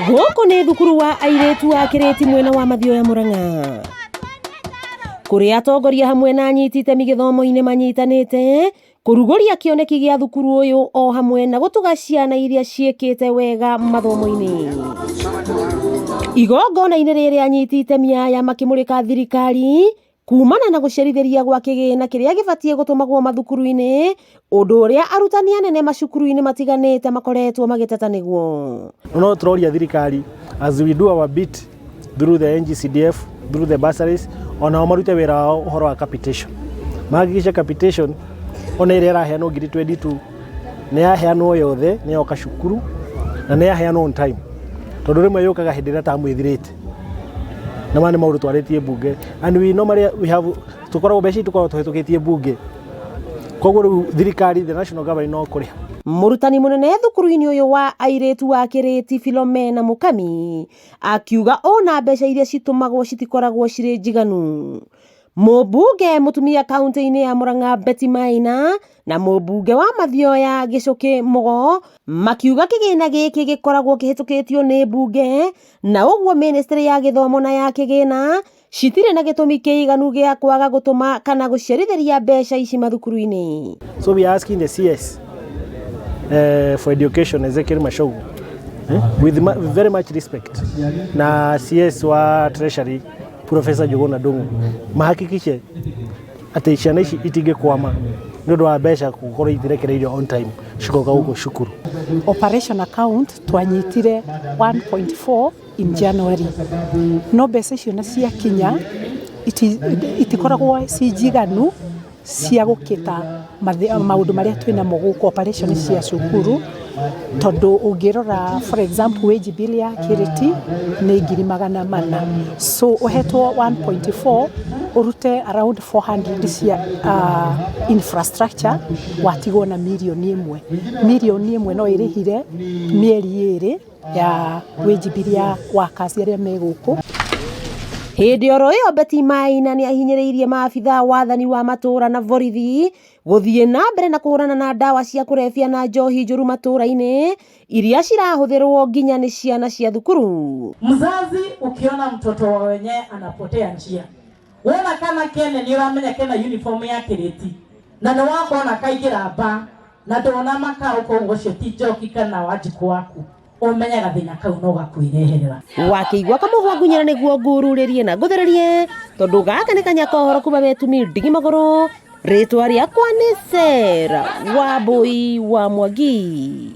Gũkũ nĩ thukuru wa airĩtu a Kĩrĩti mwena wa Mathioya Mũrang'a. Kũrĩa atongoria hamwe na anyiti itemi gĩthomo-inĩ manyitanĩte kũrugũria kĩoneki gĩa thukuru ũyũ o hamwe na gũtũga ciana iria ciĩkĩte wega mathomo-inĩ. Igongona-inĩ rĩrĩ anyiti itemi aya makĩmũrĩka thirikari kumana na gũcerithĩria gwa kĩgĩĩna kĩrĩa gĩbatiĩ gũtũmagwo mathukuru-inĩ, ũndũ ũrĩa arutani anene macukuru-inĩ matiganĩte makoretwo magĩteta nĩguo. No tũroria thirikari as we do our bit through the NGCDF, through the bursaries, ona marute wĩra wao ũhoro wa capitation. Magĩkinya capitation ona ĩrĩa ĩraheanwo ngiri 22 nĩ yaheanwo yothe, nĩ yoka cukuru na nĩ yaheanwo on time. Tondũ rĩmwe yũkaga hĩndĩ ĩrĩa tamu ĩthirĩte. Na mane maũndũ twarĩtie bunge, and we normally tukoragwo mbeca tukoragwo tũhetũkĩtie bunge. Koguo rĩu thirikari, the national government no kũrĩha. Mũrutani mũnene thukuru-inĩ ũyũ wa airĩtu wa Kĩrĩti Philomena Mũkami akiuga ona mbeca iria citumagwo citikoragwo cirĩ njiganu. Mũmbunge mũtumia kaunti-inĩ ya Mũrang'a Betty Maina na mũmbunge wa Mathioya Gĩcũkĩ Mũgo makiuga kĩgĩĩna gĩkĩ gĩkoragwo kĩhetũkĩtio nĩ mbunge, na ũguo ministry ya gĩthomo na ya kĩgĩĩna citirĩ na gĩtũmi kĩiganu gĩa kwaga gũtũma kana gũcerithĩria mbeca ici mathukuru-inĩ. So we are asking the CS for education, Ezekiel Mashogu, with very much respect, na CS wa treasury Professor Jogona Dungu mahakikishe atĩ ciana ici itingĩkwama nĩ ũndũ wa mbeca gũkorwo itirekereirio on time cikoka gũkũ cukuru. Operation account twanyitire 1.4 in January. No mbeca icio na ciakinya itikoragwo cinjiganu cia gũkĩta maũndũ marĩa twĩnamo gũkũ operation cia cukuru, tondũ ũngĩrora for example wage bill ya Kĩrĩti nĩ ngiri 400. So ũhetwo 1.4 urute around 400 cia infrastructure, watigwo na milioni ĩmwe no ĩrĩhire mĩeri 2 ya wage bill ya workers arĩa me gũkũ. Hĩndĩ oro ĩyo Betty Maina nĩ ahinyĩrĩirie maabithaa wathani wa matũũra na borithi gũthiĩ na mbere na kũhũrana na ndawa cia kũrebia na njohi njũru matũũra-inĩ iria cirahũthĩrwo nginya nĩ ciana cia thukuru. Mzazi ukiona mtoto wa wenye anapotea njia, wona kana kene ni uramenya kena uniform ya Kĩrĩti na nĩ wakona kaingĩra ba na ndona maka uko ũcio ti njoki kana wanjiku waku ũmenyaga thĩna kau no gakwĩreherera. Wakĩigua kamũhwangunyĩra nĩguo ngururĩrie na ngũthererie, tondũ gaka nĩ kanya kohoro kuma betumi ndigi magũrũ. Rĩtwa rĩakwa nĩ Sera Wambui wa Mwangi.